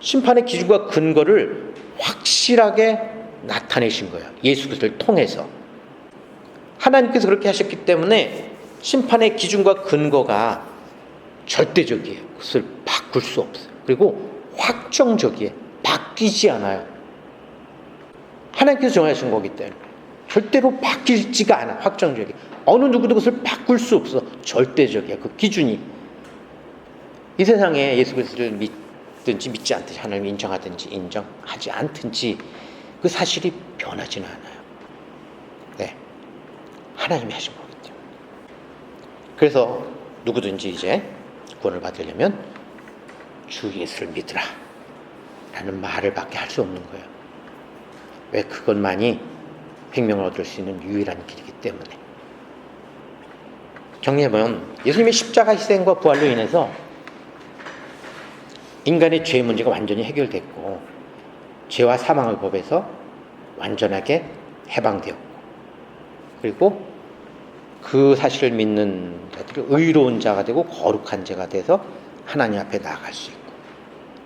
심판의 기준과 근거를 확실하게 나타내신 거예요. 예수 그리스도를 통해서. 하나님께서 그렇게 하셨기 때문에 심판의 기준과 근거가 절대적이에요. 그것을 바꿀 수 없어요. 그리고 확정적이에요. 바뀌지 않아요. 하나님께서 정하신 거기 때문에 절대로 바뀌지가 않아. 확정적이에요. 어느 누구도 그것을 바꿀 수 없어. 절대적이야. 그 기준이. 이 세상에 예수 그리스도를 믿든지 믿지 않든지 하나님을 인정하든지 인정하지 않든지 그 사실이 변하지는 않아요. 네, 하나님이 하신 거기 때문에. 그래서 누구든지 이제 구원을 받으려면 주 예수를 믿으라 라는 말을 밖에 할 수 없는 거예요. 왜? 그것만이 생명을 얻을 수 있는 유일한 길이기 때문에. 정리해보면 예수님의 십자가 희생과 부활로 인해서 인간의 죄 문제가 완전히 해결됐고 죄와 사망의 법에서 완전하게 해방되었고 그리고 그 사실을 믿는 자들이 의로운 자가 되고 거룩한 자가 돼서 하나님 앞에 나아갈 수 있고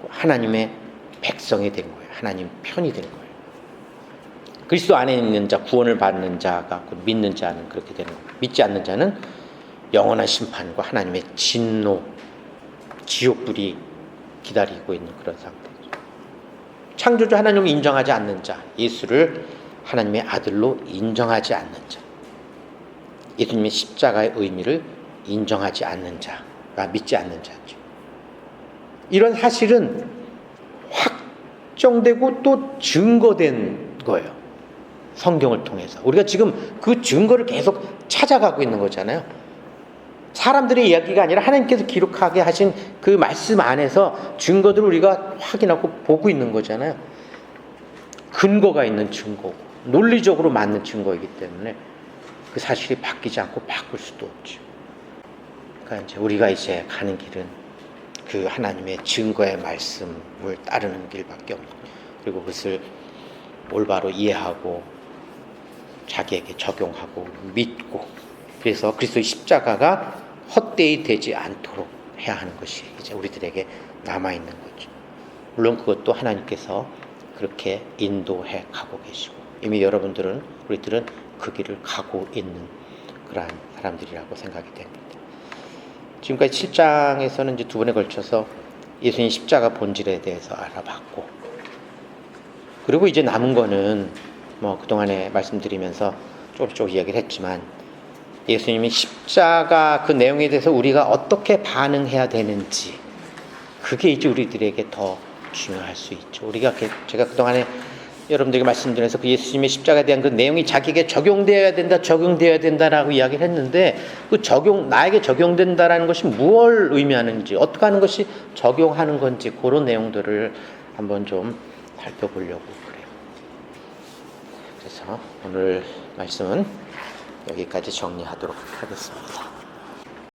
하나님의 백성이 된 거예요. 하나님 편이 된 거예요. 그리스도 안에 있는 자, 구원을 받는 자가 믿는 자는 그렇게 되는 거예요. 믿지 않는 자는 영원한 심판과 하나님의 진노, 지옥불이 기다리고 있는 그런 상태죠. 창조주 하나님을 인정하지 않는 자, 예수를 하나님의 아들로 인정하지 않는 자, 예수님의 십자가의 의미를 인정하지 않는 자가 믿지 않는 자죠. 이런 사실은 확정되고 또 증거된 거예요. 성경을 통해서. 우리가 지금 그 증거를 계속 찾아가고 있는 거잖아요. 사람들의 이야기가 아니라 하나님께서 기록하게 하신 그 말씀 안에서 증거들을 우리가 확인하고 보고 있는 거잖아요. 근거가 있는 증거고 논리적으로 맞는 증거이기 때문에 그 사실이 바뀌지 않고 바꿀 수도 없죠. 그러니까 이제 우리가 이제 가는 길은 그 하나님의 증거의 말씀을 따르는 길밖에 없는 거예요. 그리고 그것을 올바로 이해하고 자기에게 적용하고 믿고 그래서 그리스도의 십자가가 헛되이 되지 않도록 해야 하는 것이 이제 우리들에게 남아있는 거죠. 물론 그것도 하나님께서 그렇게 인도해 가고 계시고 이미 여러분들은 우리들은 그 길을 가고 있는 그러한 사람들이라고 생각이 됩니다. 지금까지 7장에서는 이제 두 번에 걸쳐서 예수님 십자가 본질에 대해서 알아봤고 그리고 이제 남은 거는 뭐 그동안에 말씀드리면서 조금씩 이야기를 했지만 예수님이 십자가 그 내용에 대해서 우리가 어떻게 반응해야 되는지 그게 이제 우리들에게 더 중요할 수 있죠. 우리가 제가 그동안에 여러분들에게 말씀드려서 그 예수님의 십자가에 대한 그 내용이 자기에게 적용되어야 된다라고 이야기를 했는데 그 나에게 적용된다라는 것이 무엇을 의미하는지 어떻게 하는 것이 적용하는 건지 그런 내용들을 한번 좀 살펴보려고 그래요. 그래서 오늘 말씀은 여기까지 정리하도록 하겠습니다.